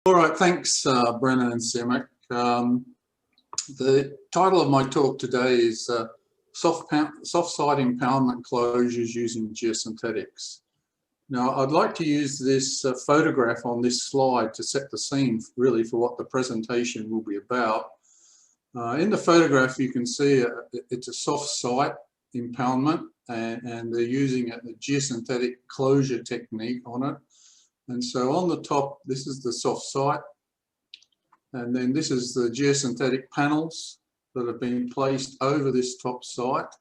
All right, thanks, Brennan and Semek. The title of my talk today is soft site impoundment closures using geosynthetics. Now, I'd like to use this photograph on this slide to set the scene really for what the presentation will be about. In the photograph, you can see it's a soft site impoundment, and they're using a geosynthetic closure technique on it. And so on the top, this is the soft site, and then this is the geosynthetic panels that have been placed over this top site.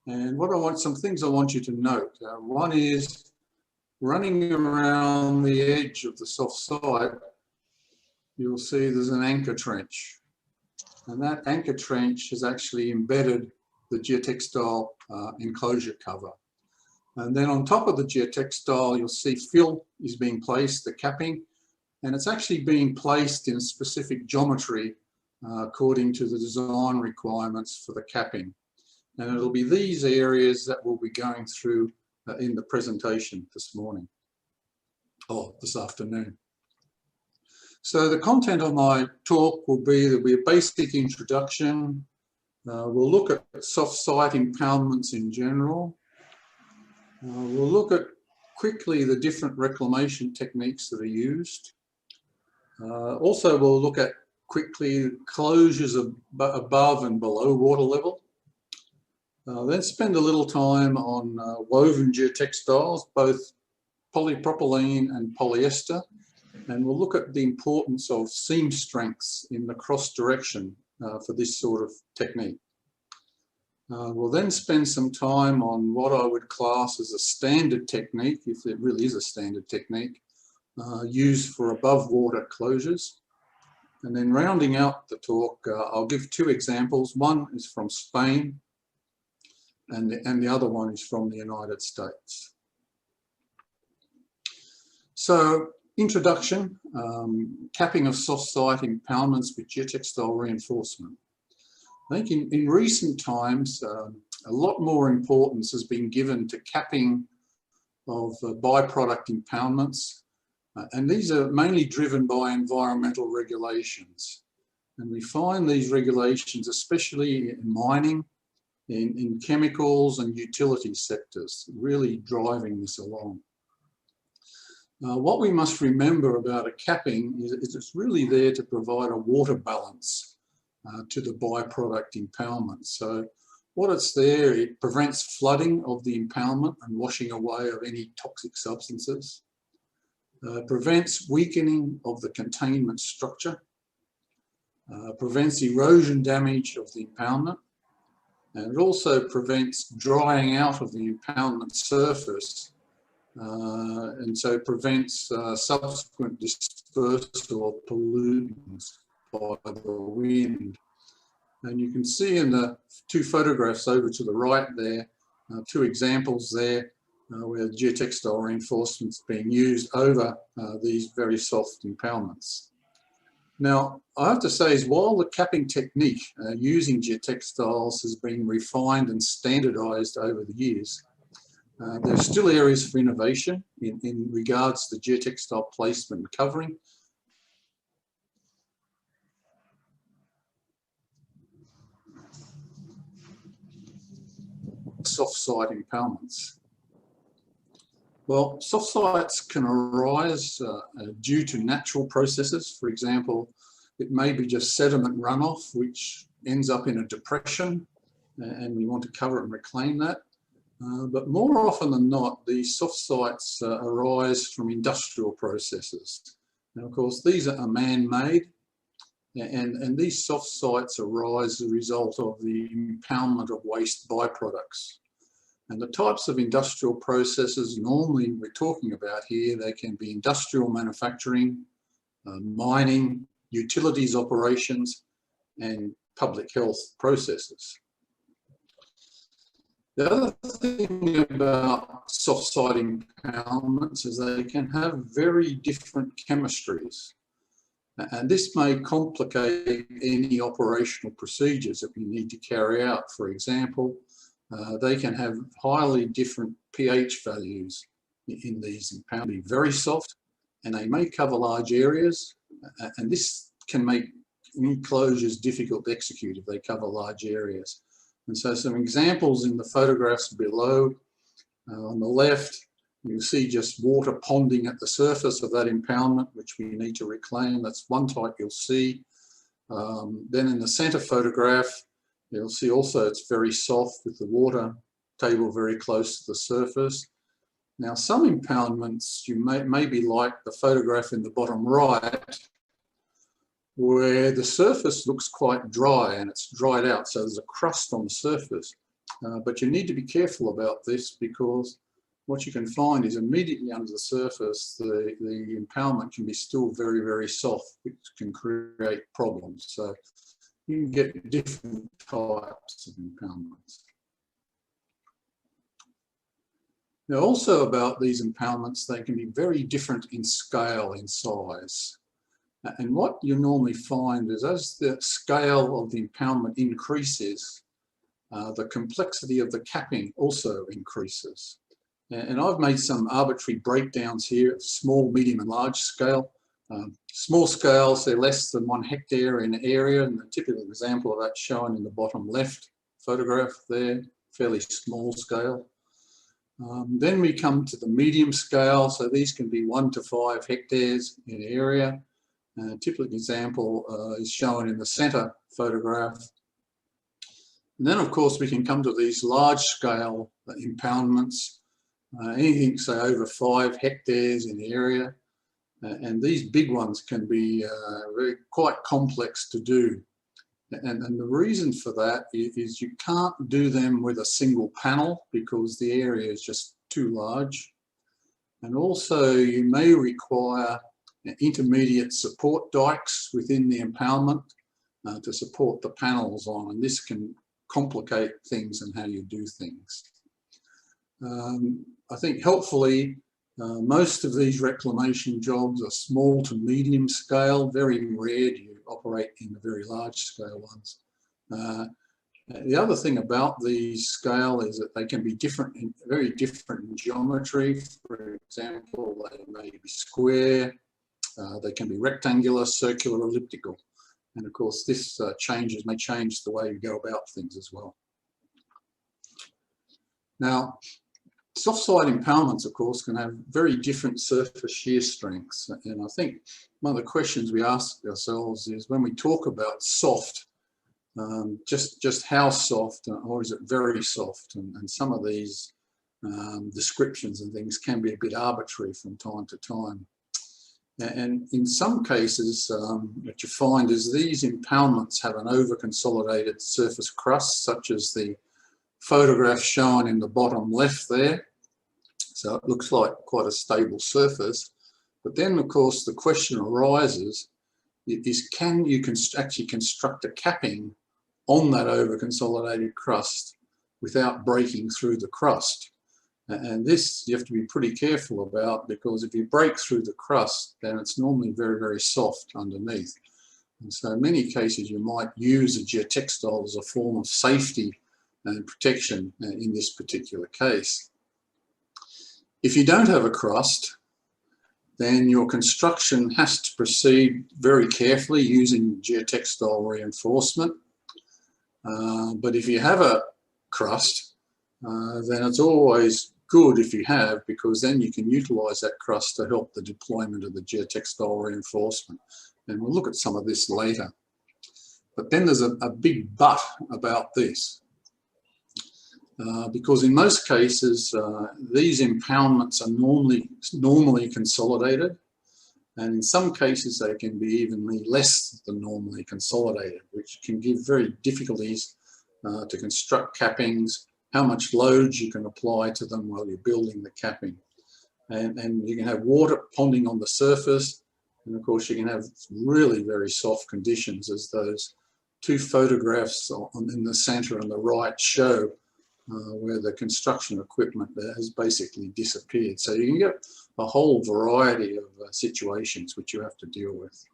And some things I want you to note. One is running around the edge of the soft site, you'll see there's an anchor trench. And that anchor trench has actually embedded the geotextile enclosure cover. And then on top of the geotextile, you'll see fill is being placed, the capping, and it's actually being placed in a specific geometry according to the design requirements for the capping. And it'll be these areas that we'll be going through in the presentation this afternoon. So the content of my talk will be a basic introduction. We'll look at soft site impoundments in general. We'll look at quickly the different reclamation techniques that are used. Also, we'll look at quickly closures above and below water level. Then spend a little time on woven geotextiles, both polypropylene and polyester. And we'll look at the importance of seam strengths in the cross direction for this sort of technique. We'll then spend some time on what I would class as a standard technique, if it really is a standard technique, used for above water closures. And then rounding out the talk, I'll give two examples. One is from Spain, and the other one is from the United States. So, introduction, capping of soft site impoundments with geotextile reinforcement. I think in recent times, a lot more importance has been given to capping of byproduct impoundments, and these are mainly driven by environmental regulations. And we find these regulations, especially in mining, in chemicals and utility sectors, really driving this along. What we must remember about a capping is it's really there to provide a water balance to the byproduct impoundment. So what it's there, it prevents flooding of the impoundment and washing away of any toxic substances, prevents weakening of the containment structure, prevents erosion damage of the impoundment, and it also prevents drying out of the impoundment surface, and so prevents subsequent dispersal of pollutants by the wind. And you can see in the two photographs over to the right there, two examples there where geotextile reinforcement is being used over these very soft impoundments. Now, I have to say is while the capping technique using geotextiles has been refined and standardized over the years, there are still areas for innovation in regards to geotextile placement and covering. Soft site impoundments. Well, soft sites can arise due to natural processes. For example, it may be just sediment runoff, which ends up in a depression, and we want to cover it and reclaim that. But more often than not, these soft sites arise from industrial processes. And of course, these are man-made, and these soft sites arise as a result of the impoundment of waste byproducts. And the types of industrial processes normally we're talking about here, they can be industrial manufacturing, mining, utilities operations, and public health processes. The other thing about soft site impoundments is they can have very different chemistries. And this may complicate any operational procedures that we need to carry out. For example, they can have highly different pH values in these impoundments. Very soft, and they may cover large areas, and this can make enclosures difficult to execute if they cover large areas. And so some examples in the photographs below. On the left, you'll see just water ponding at the surface of that impoundment, which we need to reclaim. That's one type you'll see. Then in the center photograph, you'll see also it's very soft with the water table very close to the surface. Now, some impoundments you may be like the photograph in the bottom right, where the surface looks quite dry and it's dried out, so there's a crust on the surface. But you need to be careful about this, because what you can find is immediately under the surface, the impoundment can be still very, very soft, which can create problems. So you can get different types of impoundments. Now, also about these impoundments, they can be very different in scale, in size. And what you normally find is as the scale of the impoundment increases, the complexity of the capping also increases. And I've made some arbitrary breakdowns here of small, medium and large scale. Small scales, they're less than 1 hectare in area, and the typical example of that shown in the bottom left photograph there, fairly small scale. Then we come to the medium scale, so these can be 1 to 5 hectares in area. A typical example is shown in the center photograph. And then, of course, we can come to these large scale impoundments, anything, say, over 5 hectares in area. And these big ones can be quite complex to do. And the reason for that is you can't do them with a single panel because the area is just too large. And also you may require intermediate support dikes within the impoundment to support the panels on, and this can complicate things and how you do things. I think helpfully most of these reclamation jobs are small to medium scale. Very rare do you operate in the very large scale ones. The other thing about these scale is that they can be different, very different in geometry. For example, they may be square, they can be rectangular, circular, elliptical. And of course, this may change the way you go about things as well. Now, soft side impoundments, of course, can have very different surface shear strengths. And I think one of the questions we ask ourselves is, when we talk about soft, just how soft, or is it very soft? And some of these descriptions and things can be a bit arbitrary from time to time. And in some cases, what you find is these impoundments have an over-consolidated surface crust, such as the photograph shown in the bottom left there. So it looks like quite a stable surface. But then, of course, the question arises is, can you actually construct a capping on that over-consolidated crust without breaking through the crust? And this you have to be pretty careful about, because if you break through the crust, then it's normally very, very soft underneath. And so in many cases, you might use a geotextile as a form of safety and protection in this particular case. If you don't have a crust, then your construction has to proceed very carefully using geotextile reinforcement. But if you have a crust, then it's always good if you have, because then you can utilize that crust to help the deployment of the geotextile reinforcement. And we'll look at some of this later. But then there's a big but about this. Because in most cases, these impoundments are normally consolidated, and in some cases they can be evenly less than normally consolidated, which can give very difficulties to construct cappings, how much load you can apply to them while you're building the capping. And you can have water ponding on the surface, and of course you can have really very soft conditions, as those two photographs in the center and the right show, where the construction equipment has basically disappeared. So you can get a whole variety of situations which you have to deal with.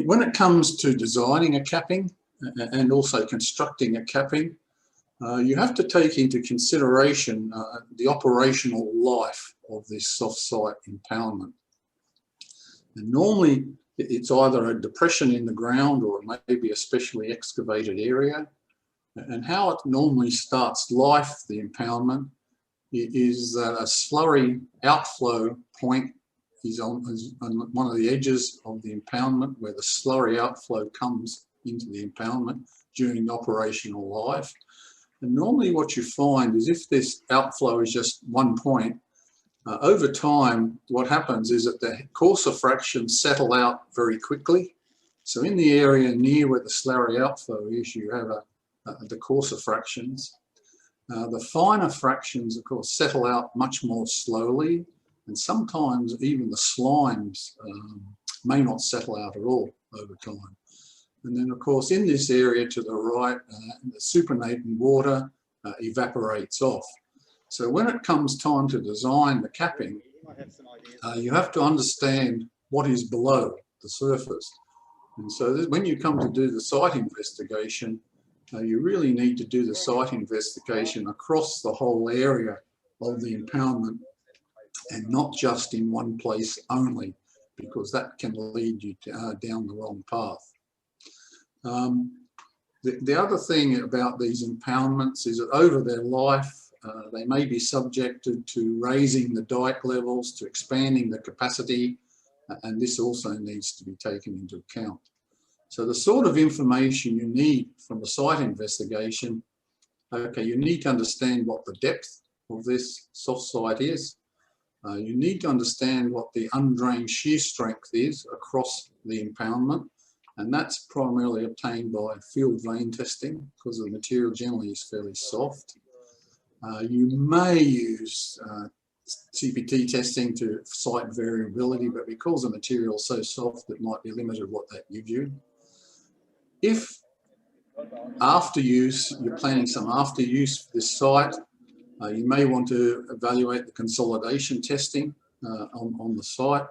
When it comes to designing a capping and also constructing a capping, you have to take into consideration the operational life of this soft site impoundment. And normally it's either a depression in the ground or it may be a specially excavated area. And how it normally starts life, the impoundment, is that a slurry outflow point is on one of the edges of the impoundment, where the slurry outflow comes into the impoundment during operational life. And normally what you find is if this outflow is just one point, over time what happens is that the coarser fractions settle out very quickly. So in the area near where the slurry outflow is, you have the coarser fractions. The finer fractions, of course, settle out much more slowly, and sometimes even the slimes may not settle out at all over time. And then, of course, in this area to the right, the supernatant water evaporates off. So when it comes time to design the capping, you have to understand what is below the surface. And so when you come to do the site investigation, you really need to do the site investigation across the whole area of the impoundment and not just in one place only, because that can lead you down the wrong path. The other thing about these impoundments is that over their life, they may be subjected to raising the dike levels, to expanding the capacity, and this also needs to be taken into account. So the sort of information you need from the site investigation, okay, you need to understand what the depth of this soft site is. You need to understand what the undrained shear strength is across the impoundment, and that's primarily obtained by field vein testing because the material generally is fairly soft. You may use CPT testing to site variability, but because the material is so soft, it might be limited what that gives you. If after use, you're planning some after use for this site, you may want to evaluate the consolidation testing on the site.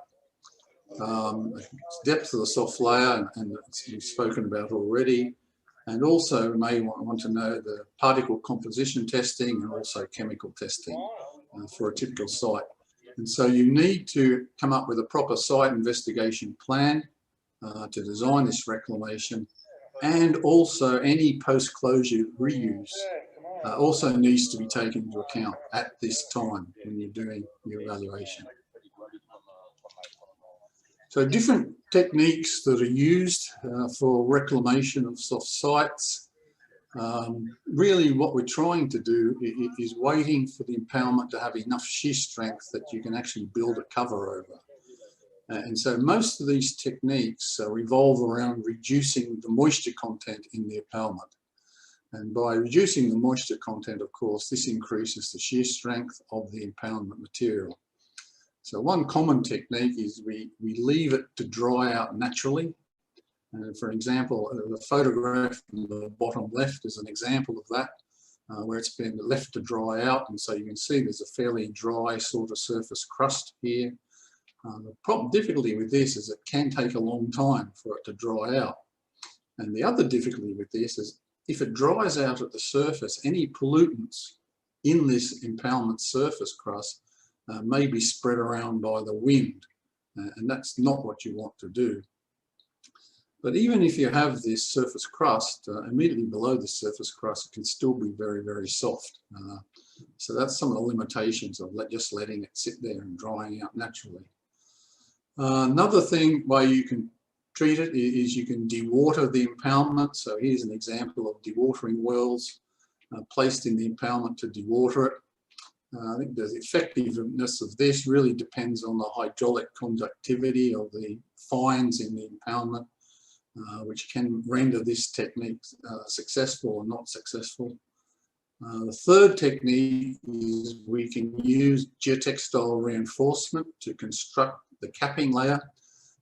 Depth of the soft layer, and we've spoken about already, and also may want to know the particle composition testing and also chemical testing for a typical site. And so you need to come up with a proper site investigation plan to design this reclamation, and also any post-closure reuse also needs to be taken into account at this time when you're doing your evaluation. So different techniques that are used for reclamation of soft sites. Really what we're trying to do is waiting for the impoundment to have enough shear strength that you can actually build a cover over. And so most of these techniques revolve around reducing the moisture content in the impoundment. And by reducing the moisture content, of course, this increases the shear strength of the impoundment material. So one common technique is we leave it to dry out naturally. For example, the photograph in the bottom left is an example of that, where it's been left to dry out. And so you can see there's a fairly dry sort of surface crust here. The difficulty with this is it can take a long time for it to dry out. And the other difficulty with this is if it dries out at the surface, any pollutants in this impoundment surface crust may be spread around by the wind, and that's not what you want to do. But even if you have this surface crust, immediately below the surface crust, it can still be very, very soft. So that's some of the limitations of just letting it sit there and drying out naturally. Another way you can treat it is you can dewater the impoundment. So here's an example of dewatering wells placed in the impoundment to dewater it. I think the effectiveness of this really depends on the hydraulic conductivity of the fines in the impoundment, which can render this technique successful or not successful. The third technique is we can use geotextile reinforcement to construct the capping layer.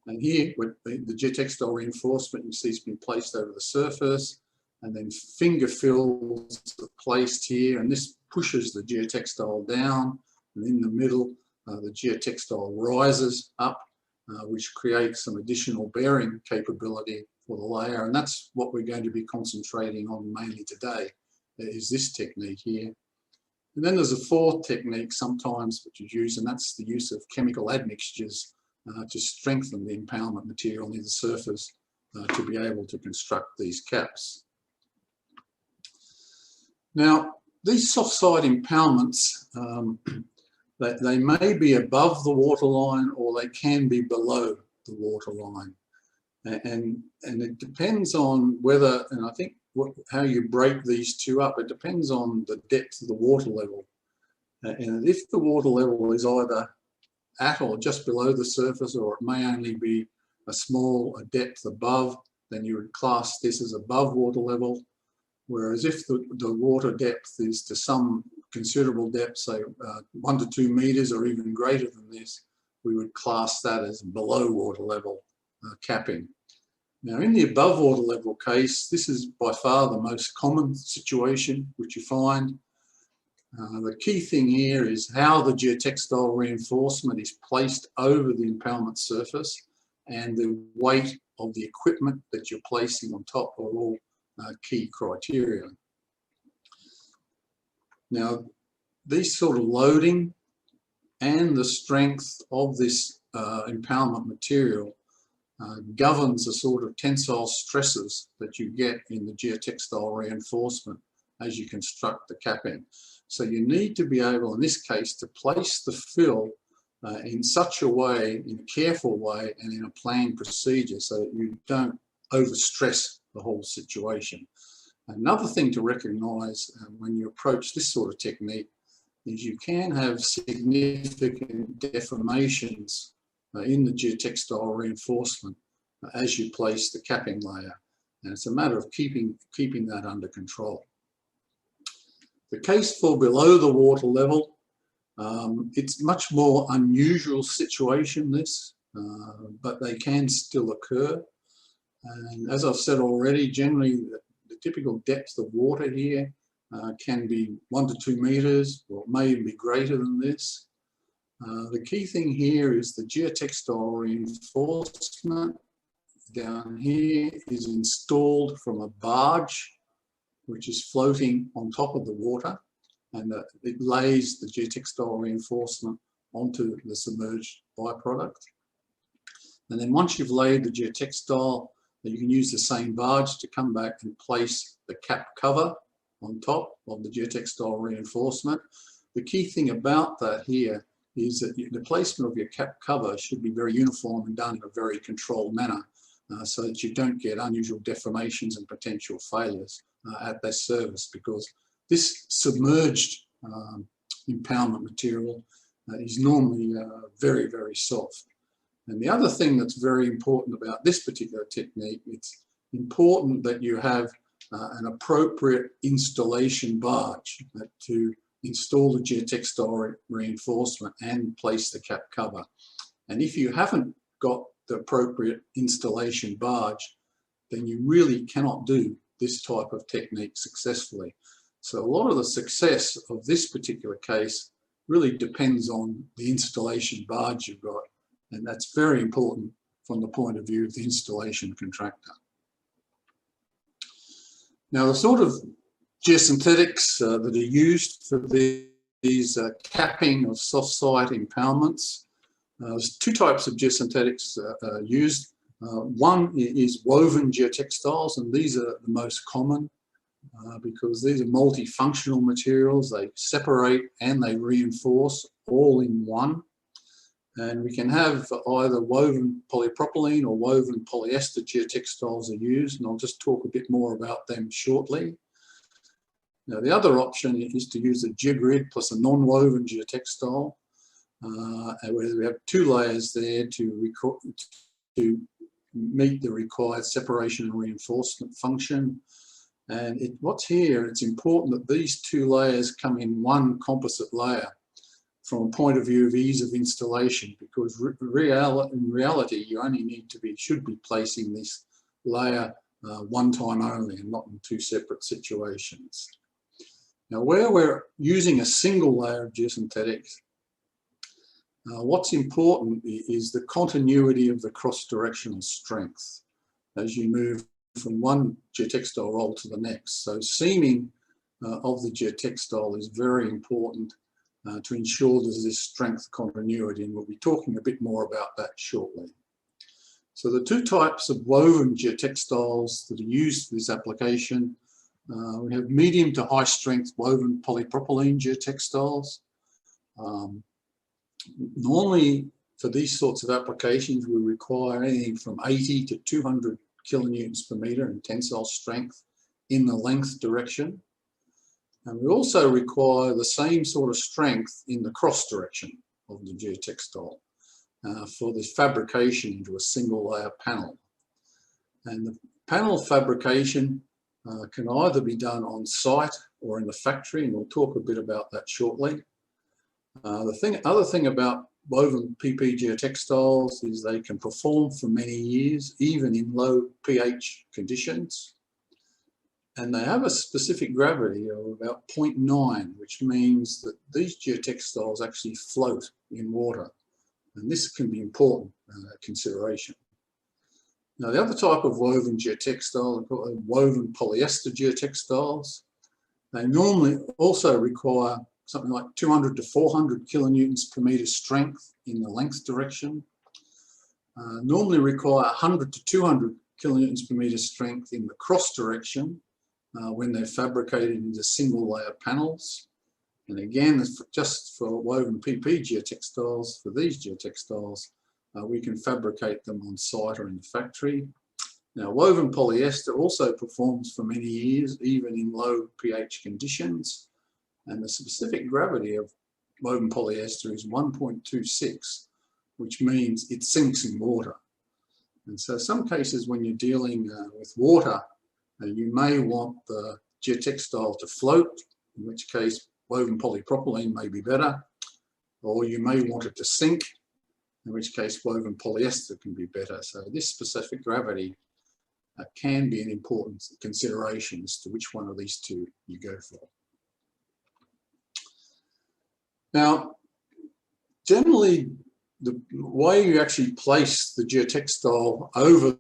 And here, with the geotextile reinforcement, you see it's been placed over the surface, and then finger fills are placed here, and this pushes the geotextile down, and in the middle, the geotextile rises up, which creates some additional bearing capability for the layer, and that's what we're going to be concentrating on mainly today, is this technique here. And then there's a fourth technique sometimes which is used, and that's the use of chemical admixtures to strengthen the impoundment material near the surface to be able to construct these caps. Now, these soft side impoundments, they may be above the waterline or they can be below the waterline. And it depends on whether, and I think how you break these two up, it depends on the depth of the water level. And if the water level is either at or just below the surface, or it may only be a depth above, then you would class this as above water level. Whereas if the water depth is to some considerable depth, say 1 to 2 meters or even greater than this, we would class that as below water level capping. Now, in the above water level case, this is by far the most common situation which you find. The key thing here is how the geotextile reinforcement is placed over the impoundment surface, and the weight of the equipment that you're placing on top are all key criteria. Now, these sort of loading and the strength of this impoundment material governs the sort of tensile stresses that you get in the geotextile reinforcement as you construct the capping. So you need to be able, in this case, to place the fill in such a way, in a careful way, and in a planned procedure so that you don't overstress the whole situation. Another thing to recognise when you approach this sort of technique is you can have significant deformations in the geotextile reinforcement as you place the capping layer, and it's a matter of keeping that under control. The case for below the water level, it's much more unusual situation, this, but they can still occur. And as I've said already, generally the typical depth of water here can be 1 to 2 meters, or it may even be greater than this. The key thing here is the geotextile reinforcement down here is installed from a barge which is floating on top of the water, and it lays the geotextile reinforcement onto the submerged byproduct. And then once you've laid the geotextile, you can use the same barge to come back and place the cap cover on top of the geotextile reinforcement. The key thing about that here is that the placement of your cap cover should be very uniform and done in a very controlled manner so that you don't get unusual deformations and potential failures at that surface, because this submerged impoundment material is normally very, very soft. And the other thing that's very important about this particular technique, it's important that you have an appropriate installation barge to install the geotextile reinforcement and place the cap cover. And if you haven't got the appropriate installation barge, then you really cannot do this type of technique successfully. So a lot of the success of this particular case really depends on the installation barge you've got, and that's very important from the point of view of the installation contractor. Now, the sort of geosynthetics that are used for these capping of soft site impoundments, there's two types of geosynthetics used. One is woven geotextiles, and these are the most common because these are multifunctional materials. They separate and they reinforce all in one. And we can have either woven polypropylene or woven polyester geotextiles are used, and I'll just talk a bit more about them shortly. Now, the other option is to use a grid plus a non-woven geotextile, where we have two layers there to meet the required separation and reinforcement function. And what's here, it's important that these two layers come in one composite layer from a point of view of ease of installation, because in reality you only should be placing this layer one time only and not in two separate situations. Now, where we're using a single layer of geosynthetics, what's important is the continuity of the cross-directional strength as you move from one geotextile roll to the next. So seaming of the geotextile is very important to ensure there's this strength continuity, and we'll be talking a bit more about that shortly. So the two types of woven geotextiles that are used for this application, we have medium to high strength woven polypropylene geotextiles. Normally for these sorts of applications we require anything from 80 to 200 kilonewtons per meter in tensile strength in the length direction. And we also require the same sort of strength in the cross direction of the geotextile for this fabrication into a single layer panel. And the panel fabrication can either be done on site or in the factory, and we'll talk a bit about that shortly. Other thing about woven PP geotextiles is they can perform for many years, even in low pH conditions. And they have a specific gravity of about 0.9, which means that these geotextiles actually float in water. And this can be important consideration. Now, the other type of woven geotextile are called woven polyester geotextiles. They normally also require something like 200 to 400 kilonewtons per meter strength in the length direction. Normally require 100 to 200 kilonewtons per meter strength in the cross direction when they're fabricated into single layer panels. And again, just for woven PP geotextiles, for these geotextiles, we can fabricate them on site or in the factory. Now, woven polyester also performs for many years, even in low pH conditions. And the specific gravity of woven polyester is 1.26, which means it sinks in water. And so some cases when you're dealing with water, you may want the geotextile to float, in which case woven polypropylene may be better, or you may want it to sink, in which case woven polyester can be better. So this specific gravity can be an important consideration as to which one of these two you go for. Now, generally, the way you actually place the geotextile over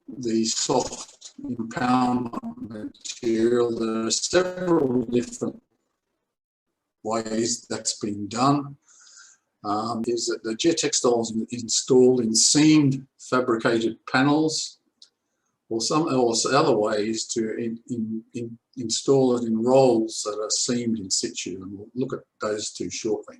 the soft impoundment material, there are several different ways that's been done. Is that the geotextile is installed in seamed fabricated panels, or other ways to install it in rolls that are seamed in situ, and we'll look at those two shortly.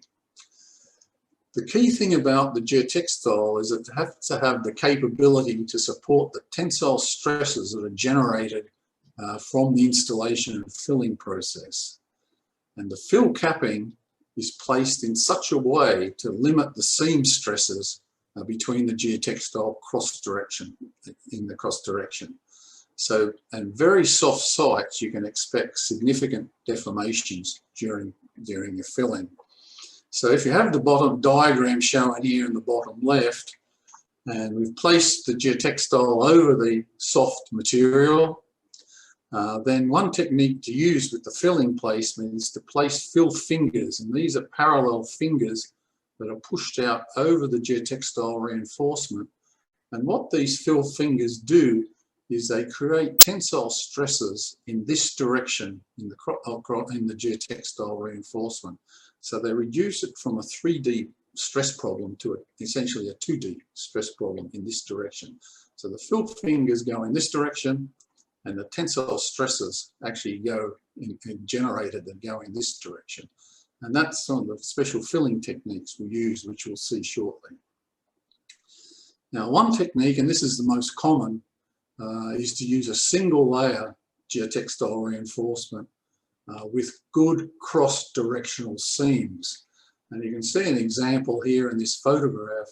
The key thing about the geotextile is it has to have the capability to support the tensile stresses that are generated from the installation and filling process. And the fill capping is placed in such a way to limit the seam stresses between the geotextile cross direction, in the cross direction. So, and very soft sites, you can expect significant deformations during your filling. So if you have the bottom diagram shown here in the bottom left, and we've placed the geotextile over the soft material, then one technique to use with the filling placement is to place fill fingers, and these are parallel fingers that are pushed out over the geotextile reinforcement. And what these fill fingers do is they create tensile stresses in this direction in the geotextile reinforcement. So they reduce it from a 3D stress problem to essentially a 2D stress problem in this direction. So the fill fingers go in this direction, and the tensile stresses actually go generated that go in this direction. And that's some of the special filling techniques we use, which we'll see shortly. Now, one technique, and this is the most common, is to use a single layer geotextile reinforcement with good cross-directional seams. And you can see an example here in this photograph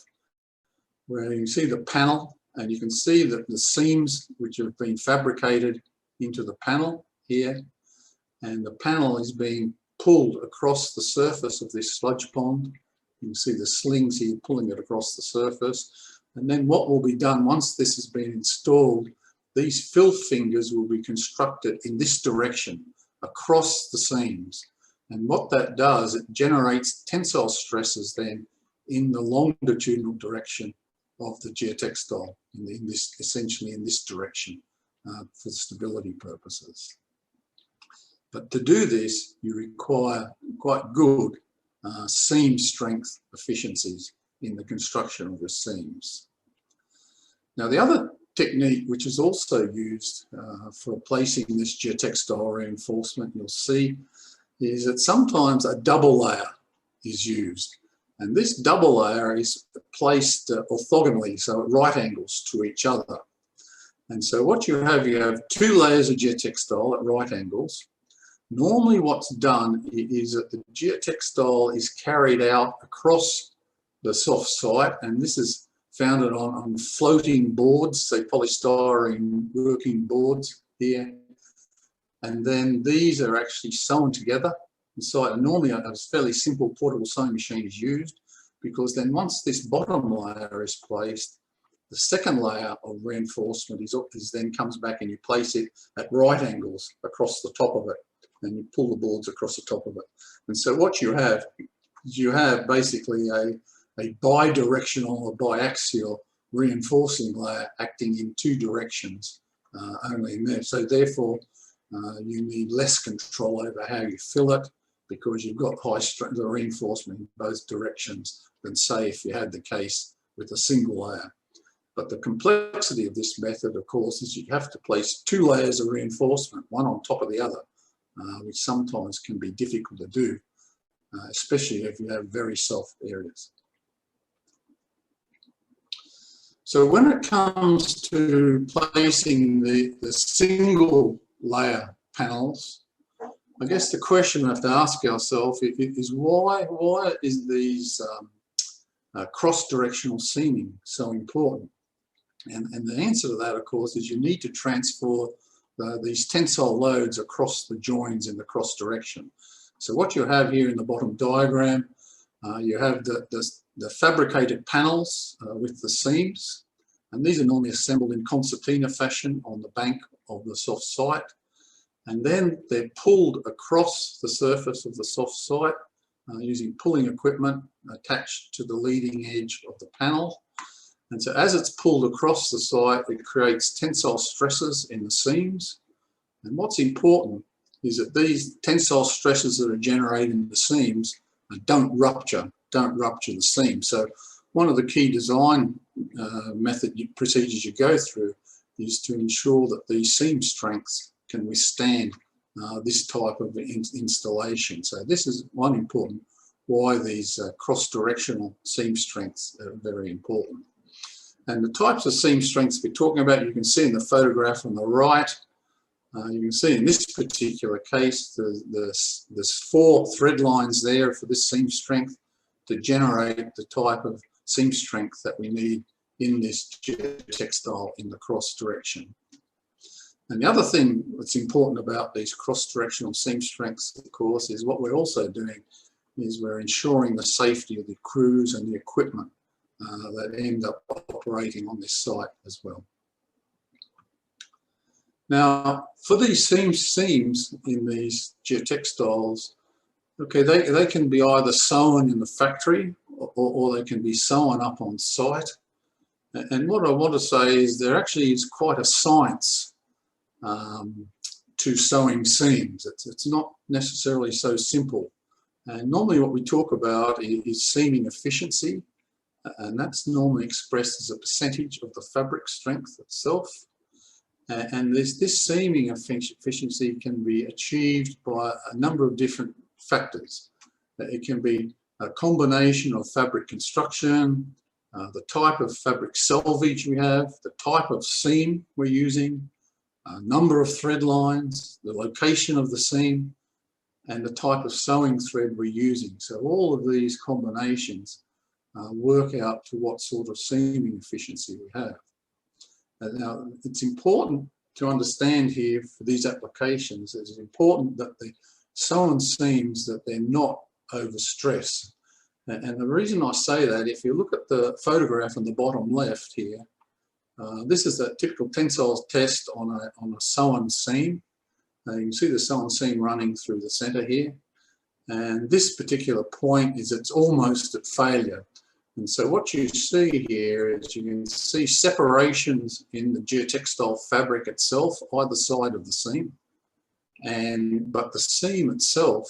where you can see the panel, and you can see that the seams which have been fabricated into the panel here, and the panel is being pulled across the surface of this sludge pond. You can see the slings here pulling it across the surface. And then what will be done once this has been installed, these fill fingers will be constructed in this direction across the seams. And what that does, it generates tensile stresses then in the longitudinal direction of the geotextile, essentially in this direction for stability purposes. But to do this, you require quite good seam strength efficiencies in the construction of the seams. Now, the other technique which is also used for placing this geotextile reinforcement, you'll see, is that sometimes a double layer is used. And this double layer is placed orthogonally, so at right angles to each other. And so what you have two layers of geotextile at right angles. Normally what's done is that the geotextile is carried out across the soft site, and this is founded on floating boards, say polystyrene working boards here. And then these are actually sewn together inside. And normally a fairly simple portable sewing machine is used, because then once this bottom layer is placed, the second layer of reinforcement is then comes back and you place it at right angles across the top of it, and you pull the boards across the top of it. And so what you have is you have basically a bidirectional or biaxial reinforcing layer acting in two directions only in there. So therefore you need less control over how you fill it, because you've got high strength of reinforcement in both directions than, say, if you had the case with a single layer. But the complexity of this method, of course, is you have to place two layers of reinforcement, one on top of the other, which sometimes can be difficult to do, especially if you have very soft areas. So when it comes to placing the single layer panels, I guess the question we have to ask ourselves is why is these cross-directional seaming so important? And the answer to that, of course, is you need to transfer these tensile loads across the joins in the cross direction. So what you have here in the bottom diagram, you have the fabricated panels with the seams, and these are normally assembled in concertina fashion on the bank of the soft site, and then they're pulled across the surface of the soft site using pulling equipment attached to the leading edge of the panel. And so as it's pulled across the site, it creates tensile stresses in the seams. And what's important is that these tensile stresses that are generated in the seams don't rupture the seam. So one of the key design procedures you go through is to ensure that these seam strengths can withstand this type of installation. So this is one important why these cross-directional seam strengths are very important. And the types of seam strengths we're talking about, you can see in the photograph on the right. You can see in this particular case, there's 4 thread lines there for this seam strength to generate the type of seam strength that we need in this geotextile in the cross direction. And the other thing that's important about these cross-directional seam strengths, of course, is what we're also doing is we're ensuring the safety of the crews and the equipment that end up operating on this site as well. Now, for these seams in these geotextiles, okay, they can be either sewn in the factory or they can be sewn up on site. And what I want to say is there actually is quite a science to sewing seams. It's not necessarily so simple. And normally what we talk about is seaming efficiency, and that's normally expressed as a percentage of the fabric strength itself. And this seaming efficiency can be achieved by a number of different factors. It can be a combination of fabric construction, the type of fabric selvage we have, the type of seam we're using, number of thread lines, the location of the seam, and the type of sewing thread we're using. So all of these combinations work out to what sort of seaming efficiency we have. Now, it's important to understand here for these applications, it's important that the sewn seams, that they're not overstressed. And the reason I say that, if you look at the photograph on the bottom left here, this is a typical tensile test on a sewn seam. You can see the sewn seam running through the center here. And this particular point is it's almost at failure. And so what you see here is you can see separations in the geotextile fabric itself, either side of the seam. But the seam itself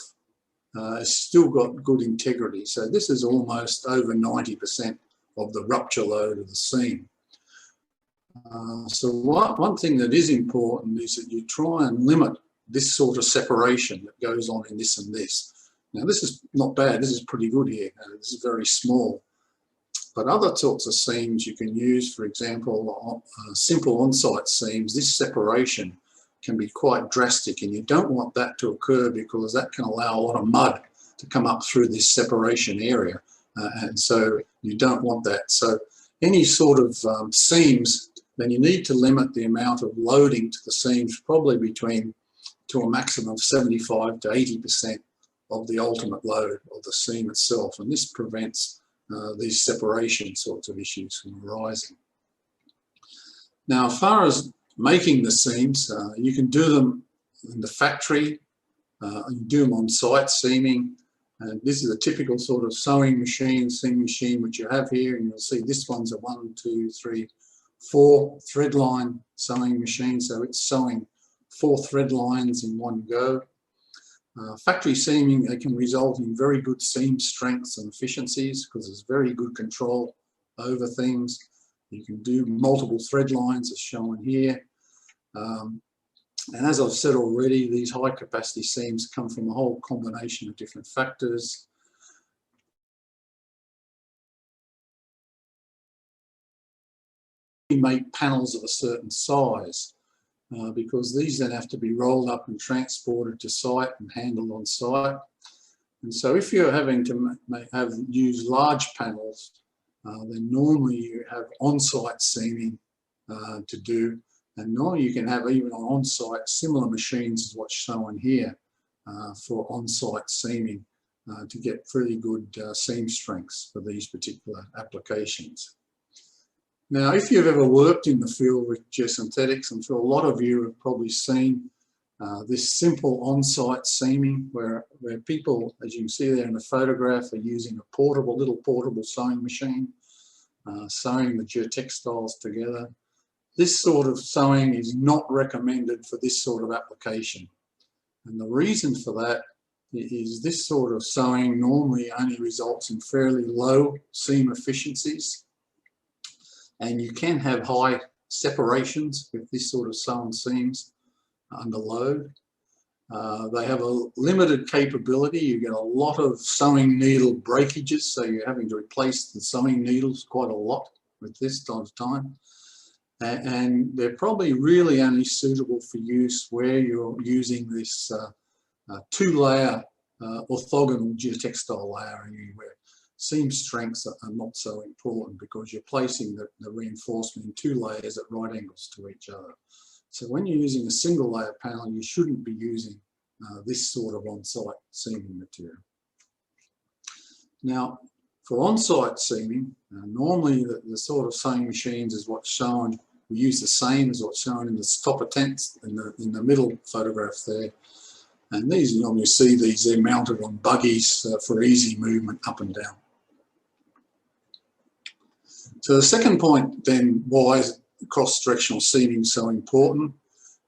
it's still got good integrity. So this is almost over 90% of the rupture load of the seam. So one thing that is important is that you try and limit this sort of separation that goes on in this and this. Now this is not bad, this is pretty good here, this is very small. But other sorts of seams you can use, for example, simple on-site seams, this separation can be quite drastic, and you don't want that to occur because that can allow a lot of mud to come up through this separation area, and so you don't want that. So any sort of seams, then you need to limit the amount of loading to the seams, probably to a maximum of 75 to 80% of the ultimate load of the seam itself, and this prevents these separation sorts of issues from arising. Now, as far as making the seams, you can do them in the factory, you do them on site seaming, and this is a typical sort of sewing machine, seam machine which you have here, and you'll see this one's a 1, 2, 3, 4 thread line sewing machine, so it's sewing 4 thread lines in one go. Factory seaming, they can result in very good seam strengths and efficiencies because there's very good control over things. You can do multiple thread lines as shown here. And as I've said already, these high capacity seams come from a whole combination of different factors. We make panels of a certain size. Because these then have to be rolled up and transported to site and handled on site. And so if you're having to use large panels, then normally you have on-site seaming to do. And normally you can have even on-site similar machines as what's shown here for on-site seaming to get pretty good seam strengths for these particular applications. Now, if you've ever worked in the field with geosynthetics, I'm sure a lot of you have probably seen this simple on-site seaming where people, as you can see there in the photograph, are using a little portable sewing machine, sewing the geotextiles together. This sort of sewing is not recommended for this sort of application. And the reason for that is this sort of sewing normally only results in fairly low seam efficiencies. And you can have high separations with this sort of sewn seams under load. They have a limited capability. You get a lot of sewing needle breakages, so you're having to replace the sewing needles quite a lot with this time. And they're probably really only suitable for use where you're using this 2-layer orthogonal geotextile layering, where seam strengths are not so important because you're placing the reinforcement in 2 layers at right angles to each other. So when you're using a single layer panel, you shouldn't be using this sort of on-site seaming material. Now, for on-site seaming, normally the sort of sewing machines is what's shown. We use the same as what's shown in the top of tents in the middle photograph there. And these, you normally see these, they're mounted on buggies for easy movement up and down. So the second point then, why is cross-directional seaming so important?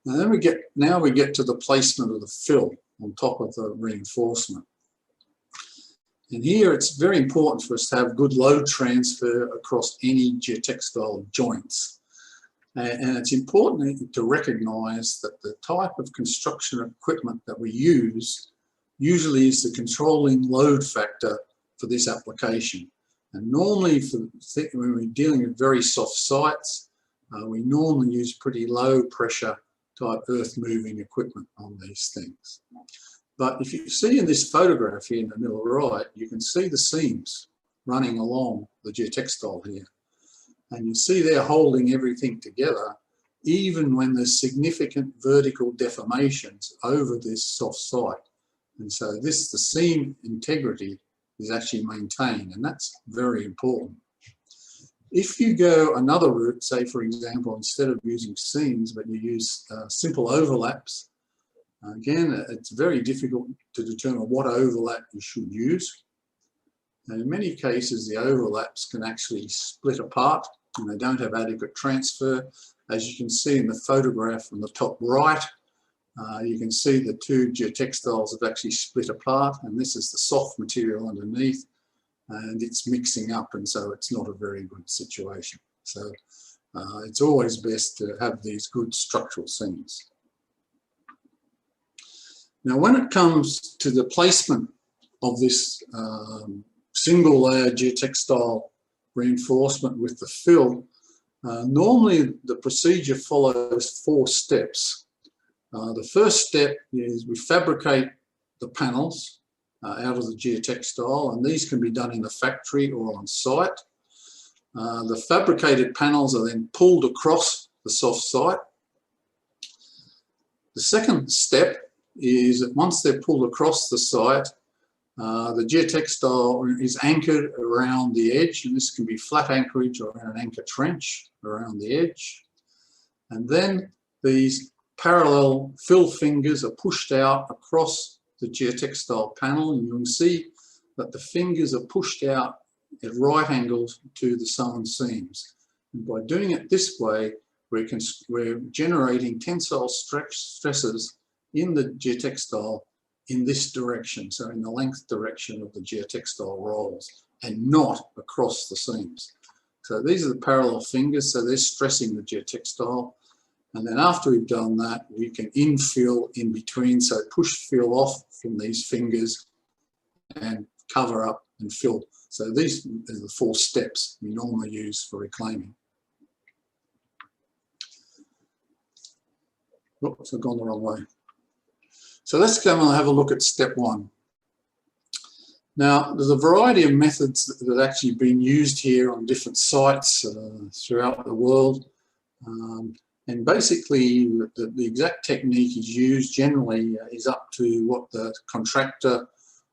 And then now we get to the placement of the fill on top of the reinforcement. And here it's very important for us to have good load transfer across any geotextile joints. And it's important to recognise that the type of construction equipment that we use usually is the controlling load factor for this application. And normally when we're dealing with very soft sites, we normally use pretty low pressure type earth moving equipment on these things. But if you see in this photograph here in the middle right, you can see the seams running along the geotextile here. And you see they're holding everything together, even when there's significant vertical deformations over this soft site. And so the seam integrity is actually maintained, and that's very important. If you go another route, say for example, instead of using seams, but you use simple overlaps, again, it's very difficult to determine what overlap you should use. And in many cases, the overlaps can actually split apart and they don't have adequate transfer. As you can see in the photograph from the top right, You can see the two geotextiles have actually split apart, and this is the soft material underneath, and it's mixing up, and so it's not a very good situation. So it's always best to have these good structural seams. Now, when it comes to the placement of this single layer geotextile reinforcement with the fill, normally the procedure follows 4 steps. The first step is we fabricate the panels out of the geotextile, and these can be done in the factory or on site. The fabricated panels are then pulled across the soft site. The second step is that once they're pulled across the site, the geotextile is anchored around the edge, and this can be flat anchorage or an anchor trench around the edge. And then these parallel fill fingers are pushed out across the geotextile panel, and you can see that the fingers are pushed out at right angles to the sewn seams. And by doing it this way, we're generating tensile stresses in the geotextile in this direction, so in the length direction of the geotextile rolls, and not across the seams. So these are the parallel fingers, so they're stressing the geotextile. And then after we've done that, we can infill in between, so push fill off from these fingers and cover up and fill. So these are the 4 steps we normally use for reclaiming. Oops, I've gone the wrong way. So let's come and have a look at step 1. Now, there's a variety of methods that have actually been used here on different sites throughout the world. And basically, the exact technique is used generally is up to what the contractor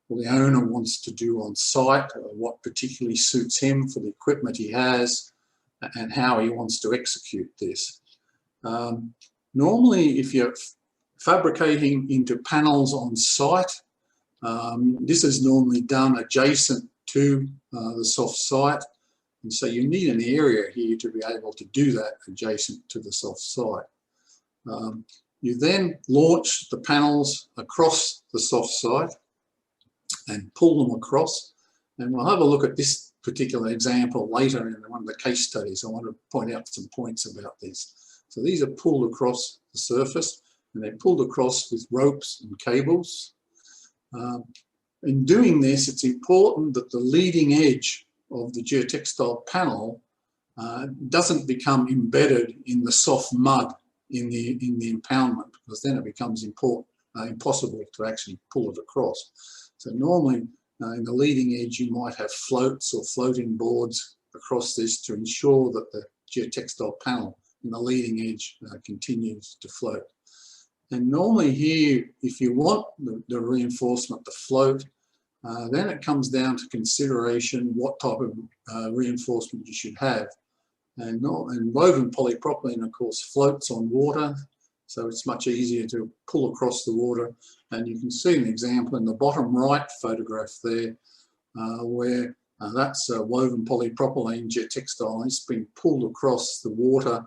or the owner wants to do on site, or what particularly suits him for the equipment he has, and how he wants to execute this. Normally, if you're fabricating into panels on site, this is normally done adjacent to the soft site. And so you need an area here to be able to do that adjacent to the soft site. You then launch the panels across the soft site and pull them across. And we'll have a look at this particular example later in one of the case studies. I want to point out some points about this. So these are pulled across the surface, and they're pulled across with ropes and cables. In doing this, it's important that the leading edge of the geotextile panel doesn't become embedded in the soft mud in the impoundment, because then it becomes impossible to actually pull it across. So normally in the leading edge you might have floats or floating boards across this to ensure that the geotextile panel in the leading edge continues to float. And normally here, if you want the reinforcement to float, then it comes down to consideration what type of reinforcement you should have. And woven polypropylene, of course, floats on water, so it's much easier to pull across the water. And you can see an example in the bottom right photograph there, where that's woven polypropylene geotextile. It's been pulled across the water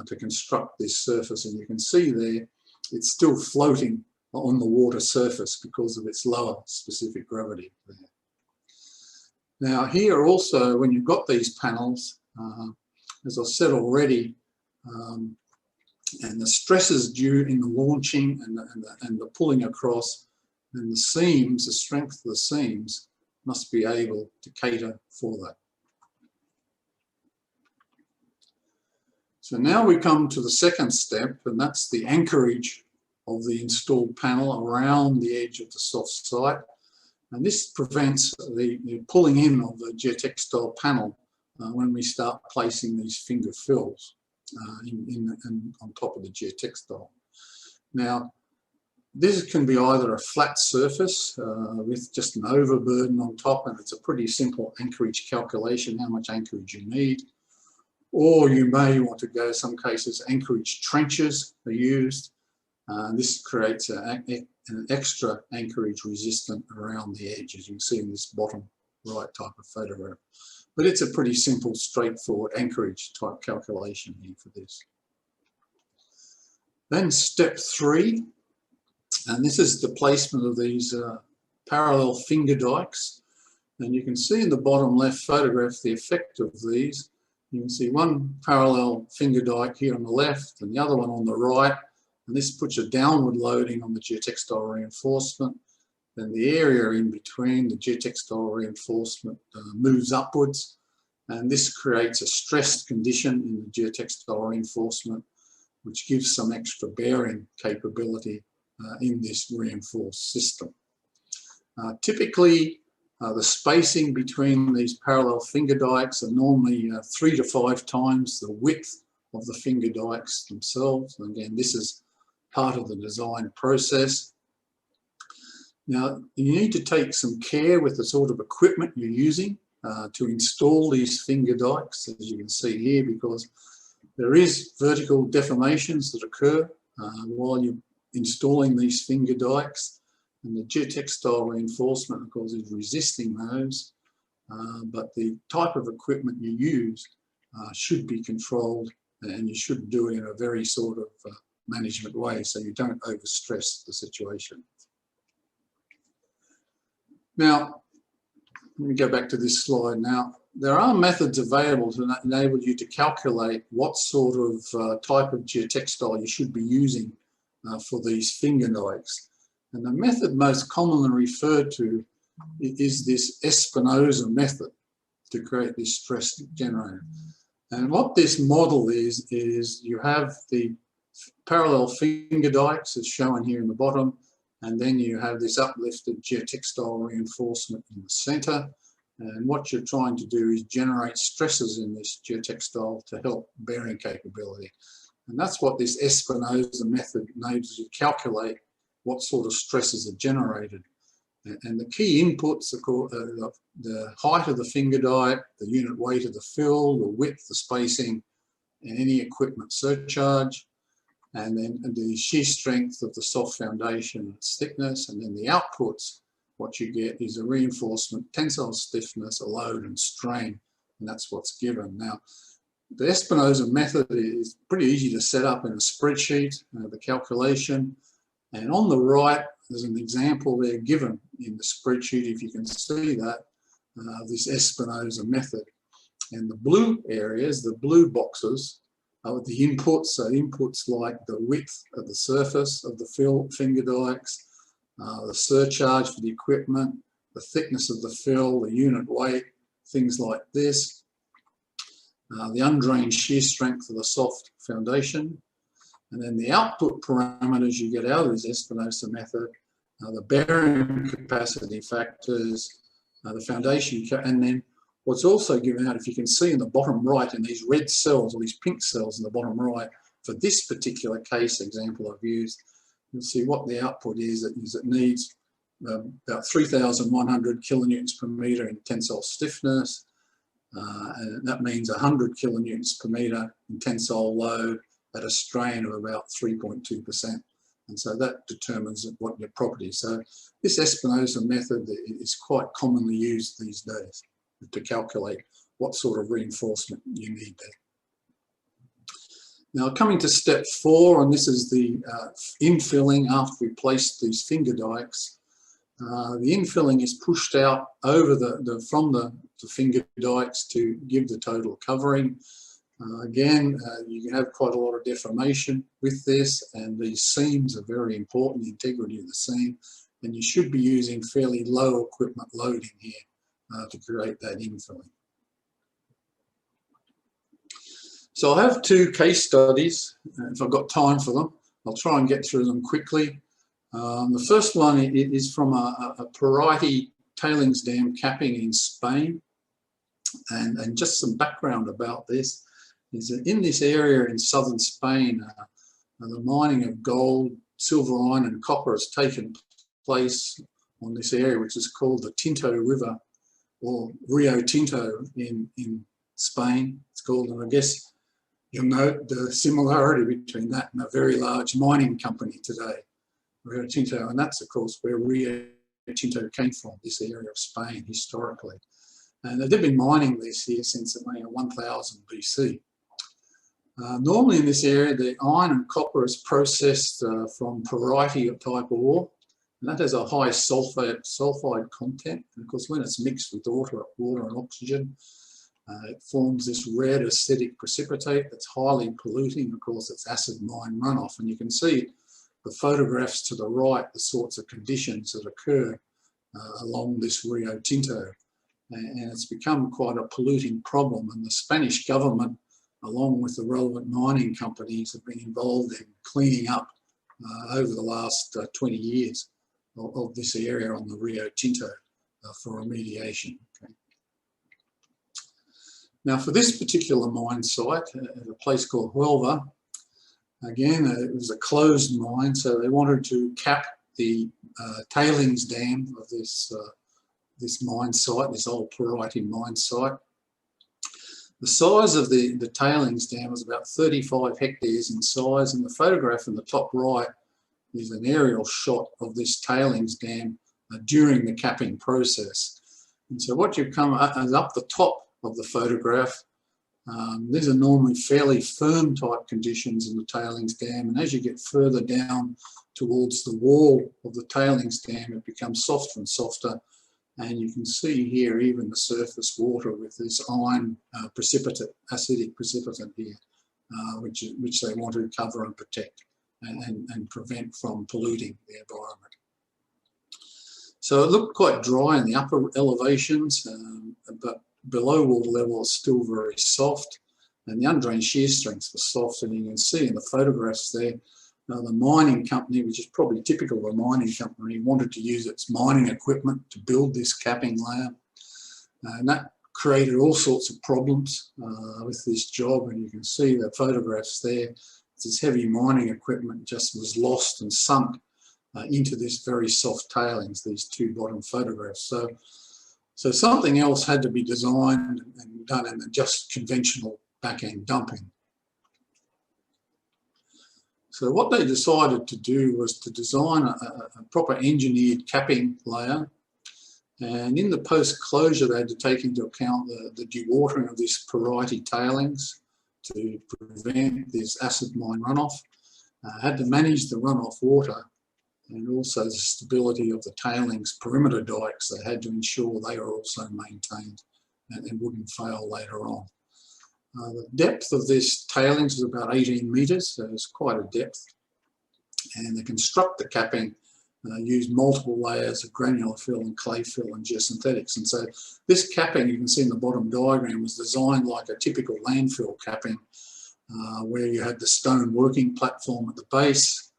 to construct this surface, and you can see there it's still floating on the water surface because of its lower specific gravity there. Now here also, when you've got these panels, as I said already, and the stresses due in the launching and the pulling across, and the seams, the strength of the seams must be able to cater for that. So now we come to the second step, and that's the anchorage of the installed panel around the edge of the soft site. And this prevents the pulling in of the geotextile panel when we start placing these finger fills on top of the geotextile. Now, this can be either a flat surface with just an overburden on top, and it's a pretty simple anchorage calculation, how much anchorage you need. Or you may want to go, some cases, anchorage trenches are used. This creates an extra anchorage resistant around the edge, as you can see in this bottom right type of photograph. But it's a pretty simple, straightforward anchorage type calculation here for this. Then step 3 And this is the placement of these parallel finger dikes. And you can see in the bottom left photograph the effect of these. You can see one parallel finger dike here on the left and the other one on the right. And this puts a downward loading on the geotextile reinforcement. Then the area in between the geotextile reinforcement moves upwards. And this creates a stressed condition in the geotextile reinforcement, which gives some extra bearing capability in this reinforced system. Typically, the spacing between these parallel finger dikes are normally 3 to 5 times the width of the finger dikes themselves. And again, this is part of the design process. Now, you need to take some care with the sort of equipment you're using to install these finger dikes, as you can see here, because there is vertical deformations that occur while you're installing these finger dikes. And the geotextile reinforcement, of course, is resisting those, but the type of equipment you use should be controlled, and you should do it in a very sort of management way so you don't overstress the situation. Now, let me go back to this slide now. There are methods available to enable you to calculate what sort of type of geotextile you should be using for these finger dikes. And the method most commonly referred to is this Espinosa method to create this stress generator. And what this model is you have the parallel finger dikes as shown here in the bottom, and then you have this uplifted geotextile reinforcement in the center. And what you're trying to do is generate stresses in this geotextile to help bearing capability. And that's what this Espinosa method enables you to calculate what sort of stresses are generated. And the key inputs are the height of the finger dike, the unit weight of the fill, the width, the spacing, and any equipment surcharge, and then the shear strength of the soft foundation, its thickness, and then the outputs. What you get is a reinforcement, tensile stiffness, a load, and strain, and that's what's given. Now, the Espinosa method is pretty easy to set up in a spreadsheet, the calculation. And on the right, there's an example there given in the spreadsheet, if you can see that, this Espinosa method. And the blue areas, the blue boxes, are the inputs. So inputs like the width of the surface of the finger dikes, the surcharge for the equipment, the thickness of the fill, the unit weight, things like this, the undrained shear strength of the soft foundation. And then the output parameters you get out of this Espinosa method, the bearing capacity factors, the foundation, and then what's also given out, if you can see in the bottom right in these red cells, or these pink cells in the bottom right, for this particular case example I've used, you'll see what the output is. It needs about 3,100 kilonewtons per meter in tensile stiffness, and that means 100 kilonewtons per meter in tensile load at a strain of about 3.2%. And so that determines what your property is. So this Espinosa method is quite commonly used these days to calculate what sort of reinforcement you need there. Now coming to step 4, and this is the infilling after we place these finger dikes. The infilling is pushed out over from the finger dikes to give the total covering. Again, you can have quite a lot of deformation with this, and these seams are very important, the integrity of the seam, and you should be using fairly low equipment loading here to create that infilling. So I have 2 case studies, if I've got time for them. I'll try and get through them quickly. The first one is from a Purity tailings dam capping in Spain, and just some background about this is that in this area in southern Spain, the mining of gold, silver, iron and copper has taken place on this area, which is called the Tinto River, or Rio Tinto in Spain, it's called. And I guess you'll note the similarity between that and a very large mining company today, Rio Tinto, and that's of course where Rio Tinto came from, this area of Spain historically. And they've been mining this here since 1000 BC. Normally in this area, the iron and copper is processed from porite type ore, and that has a high sulfide content. And of course, when it's mixed with water and oxygen, it forms this red acidic precipitate that's highly polluting. Of course, it's acid mine runoff, and you can see the photographs to the right, the sorts of conditions that occur along this Rio Tinto. And it's become quite a polluting problem, and the Spanish government, along with the relevant mining companies, have been involved in cleaning up over the last 20 years of this area on the Rio Tinto for remediation. Okay. Now, for this particular mine site, at a place called Huelva, again, it was a closed mine, so they wanted to cap the tailings dam of this mine site, this old porite mine site. The size of the tailings dam was about 35 hectares in size, and the photograph in the top right is an aerial shot of this tailings dam during the capping process. And so what you come is up the top of the photograph. These are normally fairly firm type conditions in the tailings dam, and as you get further down towards the wall of the tailings dam, it becomes softer and softer, and you can see here even the surface water with this iron precipitate, acidic precipitate here, which they want to cover and protect and prevent from polluting the environment. So it looked quite dry in the upper elevations, but below water level is still very soft, and the undrained shear strength was soft, and you can see in the photographs there, the mining company, which is probably typical of a mining company, wanted to use its mining equipment to build this capping layer, and that created all sorts of problems with this job. And you can see the photographs there. This heavy mining equipment just was lost and sunk into this very soft tailings, these two bottom photographs. So something else had to be designed and done in the just conventional back-end dumping. So what they decided to do was to design a proper engineered capping layer, and in the post-closure they had to take into account the dewatering of this porite tailings to prevent this acid mine runoff, had to manage the runoff water, and also the stability of the tailings perimeter dikes. They had to ensure they were also maintained and wouldn't fail later on. The depth of this tailings was about 18 metres, so it's quite a depth. And to construct the capping, used multiple layers of granular fill and clay fill and geosynthetics. And so this capping, you can see in the bottom diagram, was designed like a typical landfill capping, where you had the stone working platform at the base,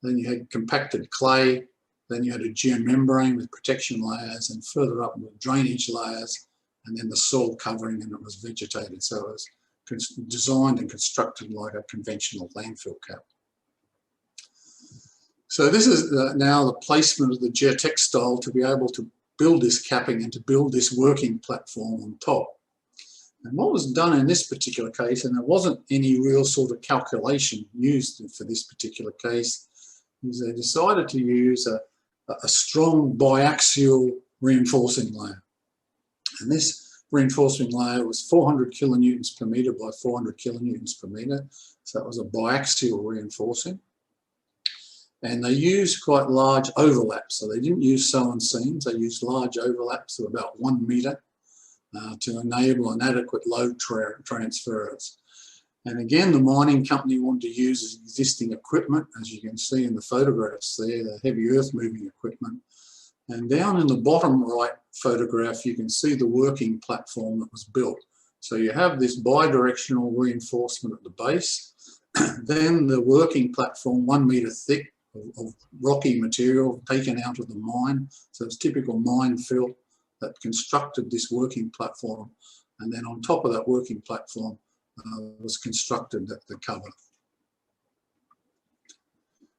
then you had compacted clay, then you had a geomembrane with protection layers, and further up with drainage layers, and then the soil covering, and it was vegetated. So it was designed and constructed like a conventional landfill cap. So this is now the placement of the geotextile to be able to build this capping and to build this working platform on top. And what was done in this particular case, and there wasn't any real sort of calculation used for this particular case, is they decided to use a strong biaxial reinforcing layer. And this reinforcing layer was 400 kilonewtons per metre by 400 kilonewtons per metre. So that was a biaxial reinforcing. And they used quite large overlaps. So they didn't use sewn seams, they used large overlaps of about 1 metre to enable an adequate load transference. And again, the mining company wanted to use existing equipment, as you can see in the photographs there, the heavy earth moving equipment. And down in the bottom right photograph, you can see the working platform that was built. So you have this bidirectional reinforcement at the base, then the working platform 1 metre thick of rocky material taken out of the mine. So it's typical mine fill that constructed this working platform. And then on top of that working platform was constructed the cover.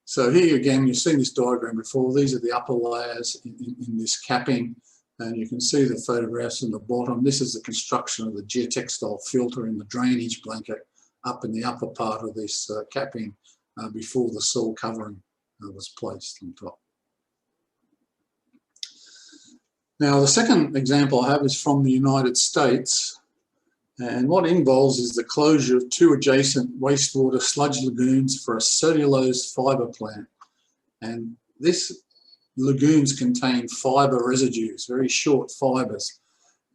So here again, you've seen this diagram before. These are the upper layers in this capping, and you can see the photographs in the bottom. This is the construction of the geotextile filter in the drainage blanket up in the upper part of this capping before the soil covering was placed on top. Now, the second example I have is from the United States. And what involves is the closure of 2 adjacent wastewater sludge lagoons for a cellulose fibre plant. And these lagoons contain fibre residues, very short fibres.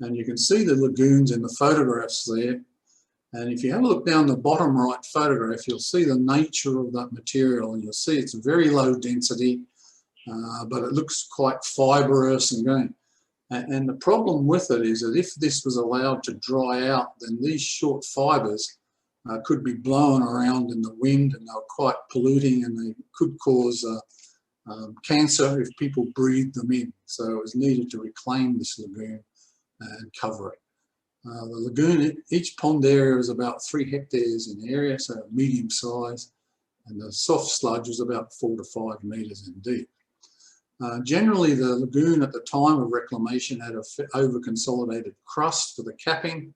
And you can see the lagoons in the photographs there. And if you have a look down the bottom right photograph, you'll see the nature of that material, and you'll see it's very low density, but it looks quite fibrous and going. And the problem with it is that if this was allowed to dry out, then these short fibres could be blown around in the wind, and they're quite polluting, and they could cause cancer if people breathe them in. So it was needed to reclaim this lagoon and cover it. The lagoon, each pond area is about 3 hectares in area, so medium size, and the soft sludge was about 4 to 5 metres in deep. Generally, the lagoon at the time of reclamation had an over-consolidated crust for the capping,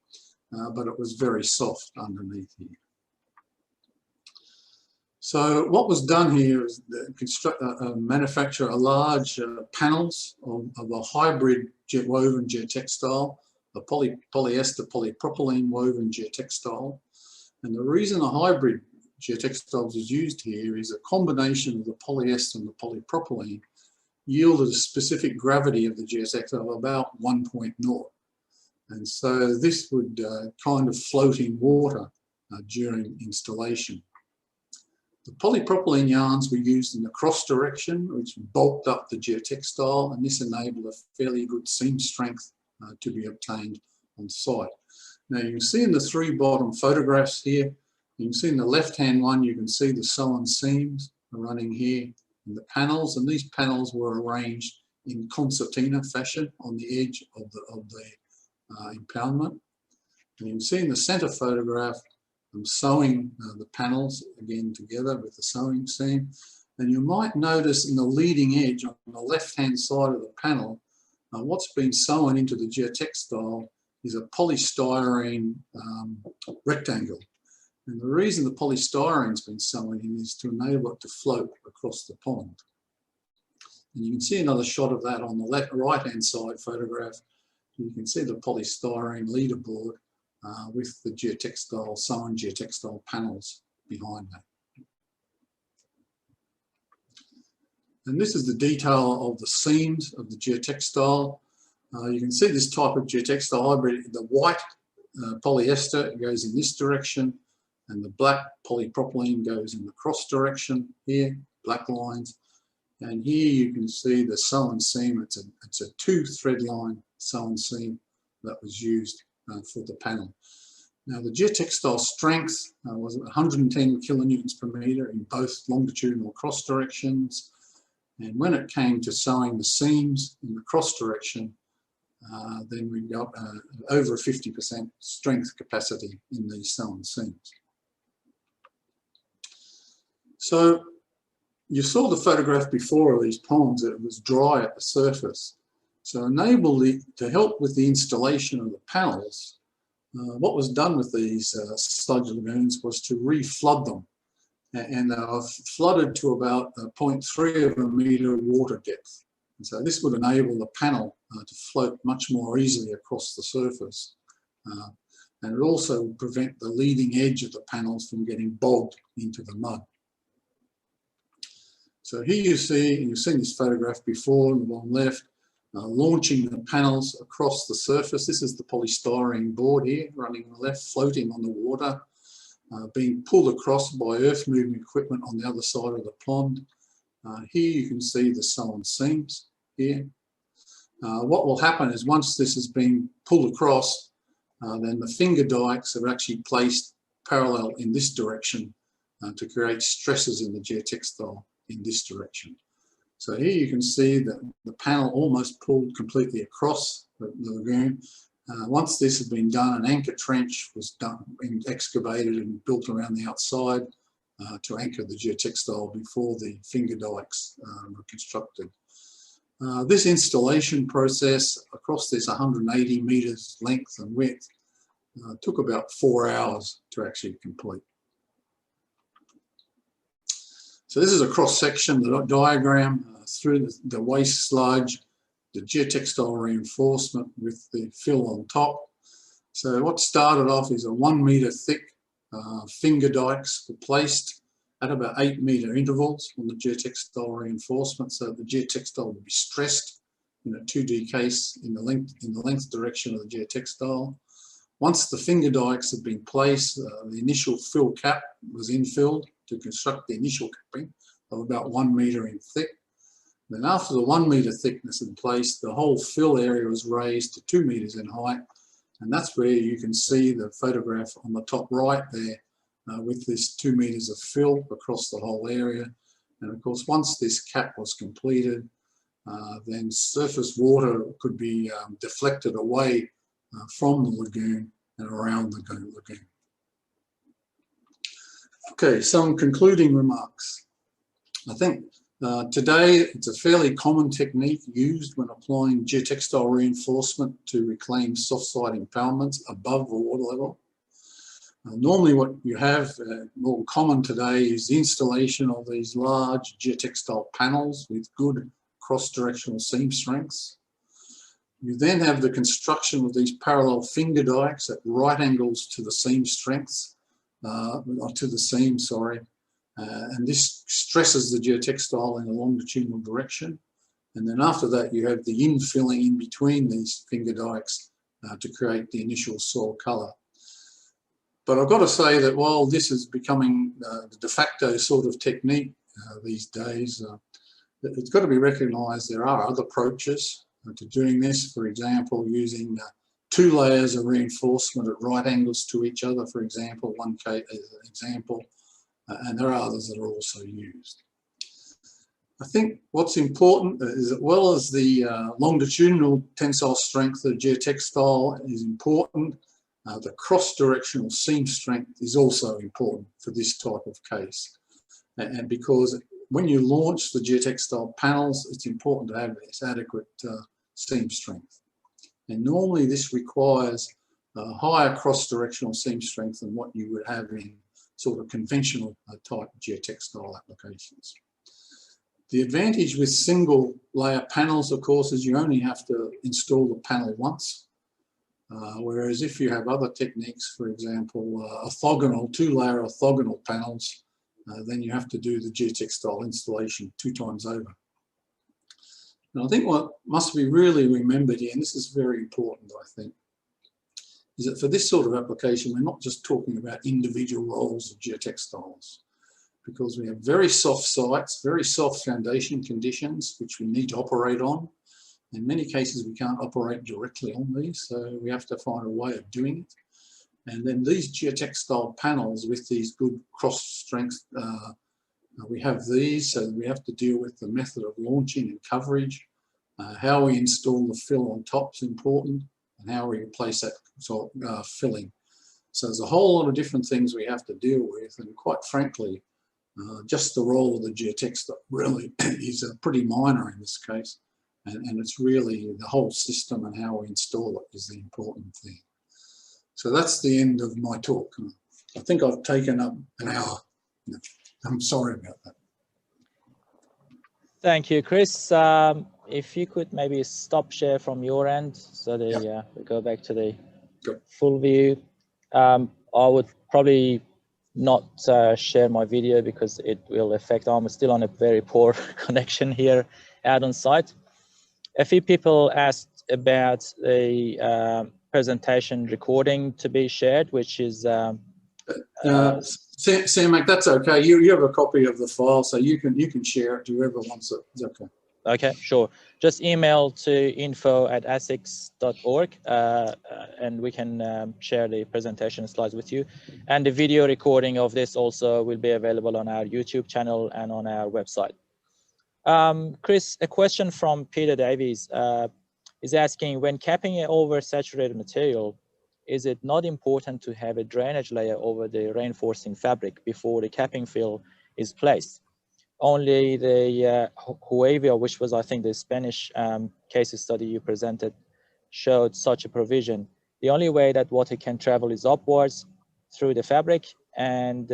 but it was very soft underneath here. So what was done here is manufacture a large panels of a hybrid woven geotextile, a polyester polypropylene woven geotextile. And the reason a hybrid geotextiles is used here is a combination of the polyester and the polypropylene yielded a specific gravity of the geotextile of about 1.0. And so this would kind of float in water during installation. The polypropylene yarns were used in the cross direction, which bulked up the geotextile, and this enabled a fairly good seam strength to be obtained on site. Now you can see in the 3 bottom photographs here, you can see in the left-hand one, you can see the sewn seams running here in the panels, and these panels were arranged in concertina fashion on the edge of the impoundment. And you can see in the center photograph, I'm sewing the panels again together with the sewing seam. And you might notice in the leading edge on the left-hand side of the panel, what's been sewn into the geotextile is a polystyrene rectangle. And the reason the polystyrene's been sewn in is to enable it to float across the pond. And you can see another shot of that on the right-hand side photograph. You can see the polystyrene leaderboard with the geotextile, sewn geotextile panels behind that. And this is the detail of the seams of the geotextile. You can see this type of geotextile hybrid. The white polyester goes in this direction, and the black polypropylene goes in the cross direction here, black lines. And here you can see the sewn seam. It's a 2 thread line sewn seam that was used for the panel. Now the geotextile strength was 110 kilonewtons per metre in both longitudinal cross directions. And when it came to sewing the seams in the cross direction, then we got over 50% strength capacity in these sewn seams. So you saw the photograph before of these ponds that it was dry at the surface. So to help with the installation of the panels, what was done with these sludge lagoons was to re-flood them. And they were flooded to about 0.3 of a metre water depth. And so this would enable the panel to float much more easily across the surface. And it would also prevent the leading edge of the panels from getting bogged into the mud. So here you see, and you've seen this photograph before on the bottom left, launching the panels across the surface. This is the polystyrene board here, running on the left, floating on the water, being pulled across by earth moving equipment on the other side of the pond. Here you can see the sewn seams here. What will happen is once this has been pulled across, then the finger dikes are actually placed parallel in this direction to create stresses in the geotextile in this direction. So here you can see that the panel almost pulled completely across the lagoon. Once this had been done, an anchor trench was done, excavated and built around the outside to anchor the geotextile before the finger dikes were constructed. This installation process across this 180 metres length and width took about 4 hours to actually complete. So this is a cross-section, the diagram through the waste sludge, the geotextile reinforcement with the fill on top. So what started off is a 1 metre thick finger dikes were placed at about 8 metre intervals on the geotextile reinforcement, so the geotextile would be stressed in a 2D case in the length direction of the geotextile. Once the finger dikes had been placed, the initial fill cap was infilled to construct the initial capping of about 1 metre in thick. Then after the 1 metre thickness in place, the whole fill area was raised to 2 metres in height, and that's where you can see the photograph on the top right there with this 2 metres of fill across the whole area. And of course, once this cap was completed, then surface water could be deflected away from the lagoon and around the lagoon. Okay, some concluding remarks. I think today it's a fairly common technique used when applying geotextile reinforcement to reclaim soft site impoundments above the water level. Normally what you have more common today is the installation of these large geotextile panels with good cross-directional seam strengths. You then have the construction of these parallel finger dikes at right angles to the seam strengths, or to the seam, sorry. And this stresses the geotextile in a longitudinal direction. And then after that, you have the infilling in between these finger dikes to create the initial soil colour. But I've got to say that while this is becoming the de facto sort of technique these days, it's got to be recognised there are other approaches to doing this. For example, using 2 layers of reinforcement at right angles to each other, for example, one case as an example, and there are others that are also used. I think what's important is that, well as the longitudinal tensile strength of the geotextile is important, the cross-directional seam strength is also important for this type of case. And because when you launch the geotextile panels, it's important to have this adequate seam strength. And normally this requires a higher cross-directional seam strength than what you would have in sort of conventional type geotextile applications. The advantage with single layer panels, of course, is you only have to install the panel once. Whereas if you have other techniques, for example, orthogonal, 2-layer orthogonal panels, then you have to do the geotextile installation 2 times over. And I think what must be really remembered here, and this is very important, I think, is that for this sort of application, we're not just talking about individual rolls of geotextiles, because we have very soft sites, very soft foundation conditions, which we need to operate on. In many cases, we can't operate directly on these, so we have to find a way of doing it. And then these geotextile panels with these good cross strengths, we have these, so we have to deal with the method of launching and coverage. How we install the fill on top is important, and how we replace that filling. So there's a whole lot of different things we have to deal with, and quite frankly, just the role of the geotextile really is pretty minor in this case. And it's really the whole system and how we install it is the important thing. So that's the end of my talk. I think I've taken up an hour. I'm sorry about that. Thank you, Chris. If you could maybe stop share from your end so that we go back to the full view. I would probably not share my video because it will affect, I'm still on a very poor connection here out on site. A few people asked about the presentation recording to be shared, which is... Sam, Mac, that's okay. You have a copy of the file, so you can share it to whoever wants it. It's okay. Okay, sure. Just email to info@acigs.org and we can share the presentation slides with you. And the video recording of this also will be available on our YouTube channel and on our website. Chris, a question from Peter Davies is asking, when capping an oversaturated material, is it not important to have a drainage layer over the reinforcing fabric before the capping fill is placed? Only the Huevia, which was, I think, the Spanish case study you presented, showed such a provision. The only way that water can travel is upwards through the fabric, and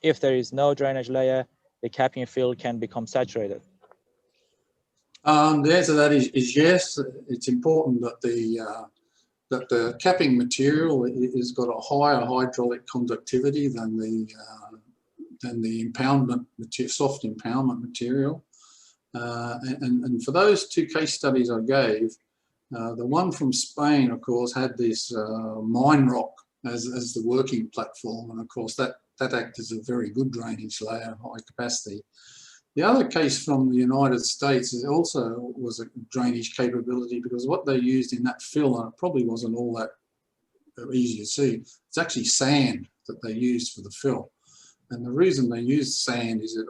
if there is no drainage layer, the capping fill can become saturated. The answer to that is yes. It's important that that the capping material has got a higher hydraulic conductivity than the impoundment material, soft impoundment material. And for those two case studies I gave, the one from Spain, of course, had this mine rock as the working platform, and of course that acted as a very good drainage layer, high capacity. The other case from the United States is also was a drainage capability, because what they used in that fill, and it probably wasn't all that easy to see, it's actually sand that they used for the fill. And the reason they used sand is it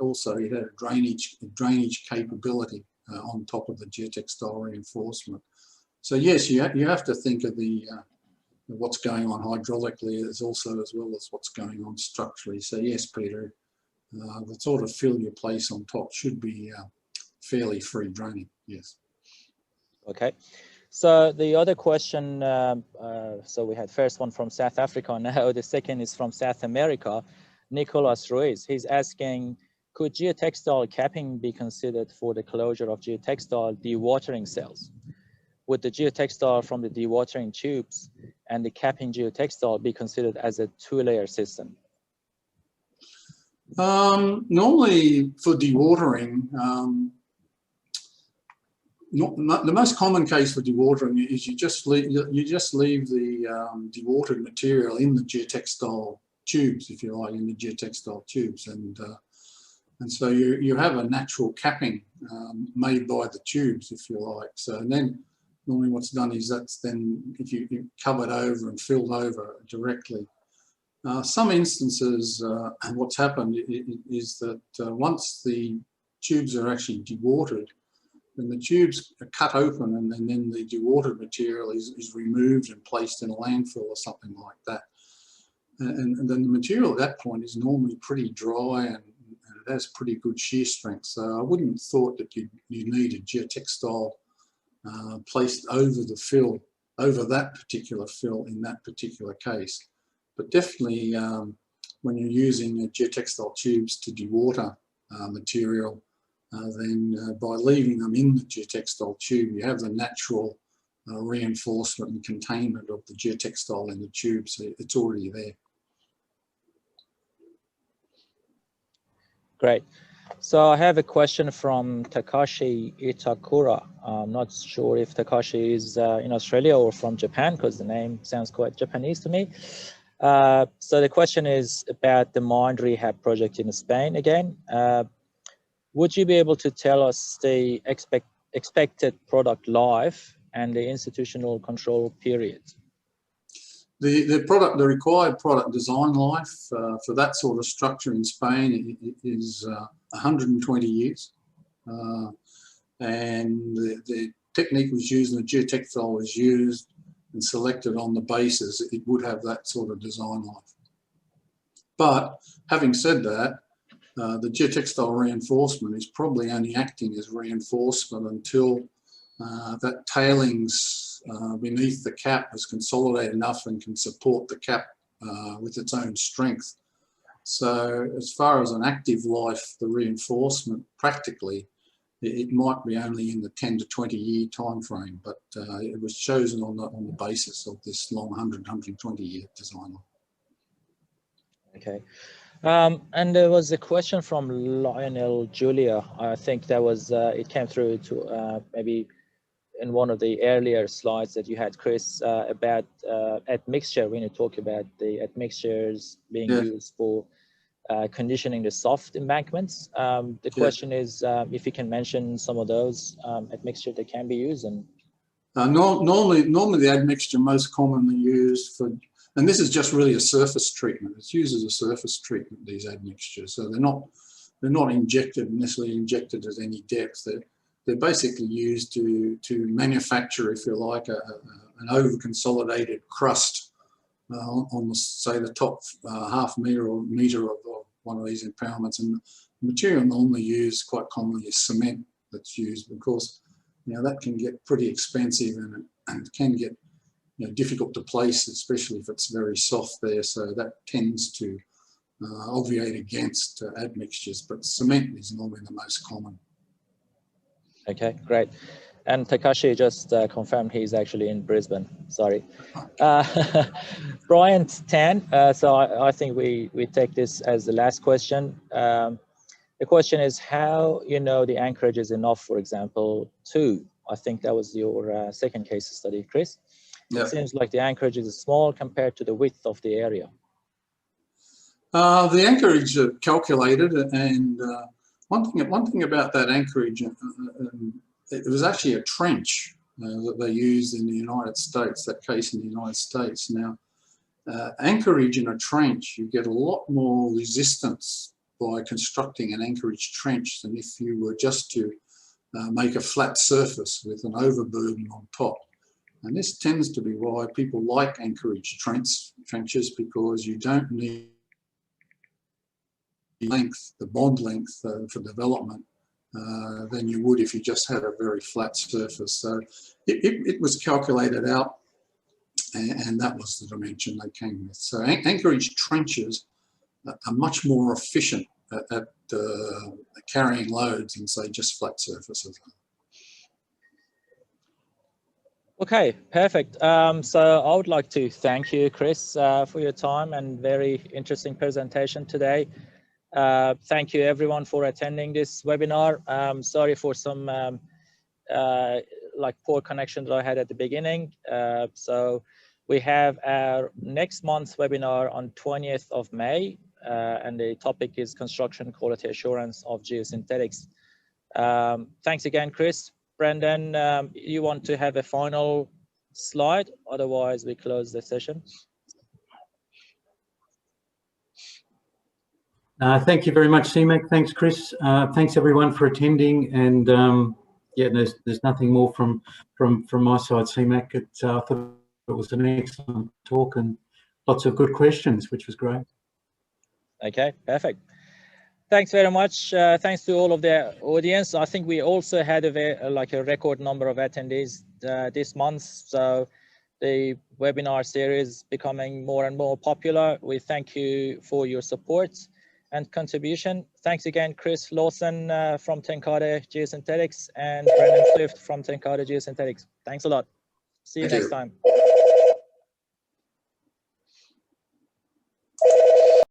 had a drainage capability on top of the geotextile reinforcement. So yes, you have to think of the what's going on hydraulically as well as what's going on structurally. So yes, Peter, the sort of fill you place on top should be fairly free draining. Yes. Okay. So the other question, so we had first one from South Africa. Now the second is from South America. Nicolas Ruiz, he's asking, could geotextile capping be considered for the closure of geotextile dewatering cells? Would the geotextile from the dewatering tubes and the capping geotextile be considered as a two-layer system? Normally for dewatering, the most common case for dewatering is you just leave the dewatered material in the geotextile tubes, if you like, in the geotextile tubes, and so you have a natural capping made by the tubes, if you like. So and then normally what's done is that's then if you covered over and filled over directly. Some instances, and what's happened is that once the tubes are actually dewatered, then the tubes are cut open, and then the dewatered material is removed and placed in a landfill or something like that. And then the material at that point is normally pretty dry, and it has pretty good shear strength. So I wouldn't have thought that you need a geotextile placed over the fill, over that particular fill in that particular case. But definitely when you're using geotextile tubes to dewater material, then by leaving them in the geotextile tube, you have the natural reinforcement and containment of the geotextile in the tube, so it's already there. Great. So I have a question from Takashi Itakura. I'm not sure if Takashi is in Australia or from Japan, because the name sounds quite Japanese to me. So the question is about the mine rehab project in Spain again. Would you be able to tell us the expected product life and the institutional control period? The required product design life for that sort of structure in Spain is 120 years. And the technique was used and the geotextile was used and selected on the basis it would have that sort of design life. But having said that, the geotextile reinforcement is probably only acting as reinforcement until that tailings beneath the cap is consolidated enough and can support the cap with its own strength. So as far as an active life, the reinforcement practically, it might be only in the 10 to 20 year time frame, but it was chosen on the basis of this long 120 year design. Okay. And there was a question from Lionel Julia. I think that was, it came through to maybe in one of the earlier slides that you had, Chris, about admixture, when you talk about the admixtures being used for conditioning the soft embankments. The question is if you can mention some of those admixture that can be used. And normally the admixture most commonly used for, and this is just really a surface treatment. It's used as a surface treatment, these admixtures. So they're not necessarily injected at any depth. They're basically used to manufacture, if you like, an over-consolidated crust on the, say, the top half metre or metre of one of these impoundments. And the material normally used quite commonly is cement that's used. Of course, that can get pretty expensive and can get difficult to place, especially if it's very soft there. So that tends to obviate against admixtures, but cement is normally the most common. Okay, great. And Takashi just confirmed he's actually in Brisbane. Sorry. Brian Tan. So I think we take this as the last question. The question is how you know the anchorage is enough, for example, 2. I think that was your second case study, Chris. Yeah. It seems like the anchorage is small compared to the width of the area. The anchorage are calculated, and one thing about that anchorage, it was actually a trench that they used in the United States, that case in the United States. Now, anchorage in a trench, you get a lot more resistance by constructing an anchorage trench than if you were just to make a flat surface with an overburden on top. And this tends to be why people like anchorage trenches, because you don't need the bond length for development than you would if you just had a very flat surface. So it was calculated out, and that was the dimension they came with. So anchorage trenches are much more efficient at carrying loads than, say, just flat surfaces. Okay, perfect. So I would like to thank you, Chris, for your time and very interesting presentation today. Thank you everyone for attending this webinar. Sorry for some like poor connection that I had at the beginning. So we have our next month's webinar on 20th of May, and the topic is construction quality assurance of geosynthetics. Thanks again, Chris. Brendan, you want to have a final slide? Otherwise, we close the session. Thank you very much, CMAC. Thanks, Chris. Thanks everyone for attending. And yeah, there's nothing more from my side, CMAC. I thought it was an excellent talk and lots of good questions, which was great. Okay, perfect. Thanks very much. Thanks to all of the audience. I think we also had a record number of attendees this month. So the webinar series becoming more and more popular. We thank you for your support and contribution. Thanks again, Chris Lawson from Tenkate Geosynthetics and Brendan Swift from Tenkate Geosynthetics. Thanks a lot. See you next time.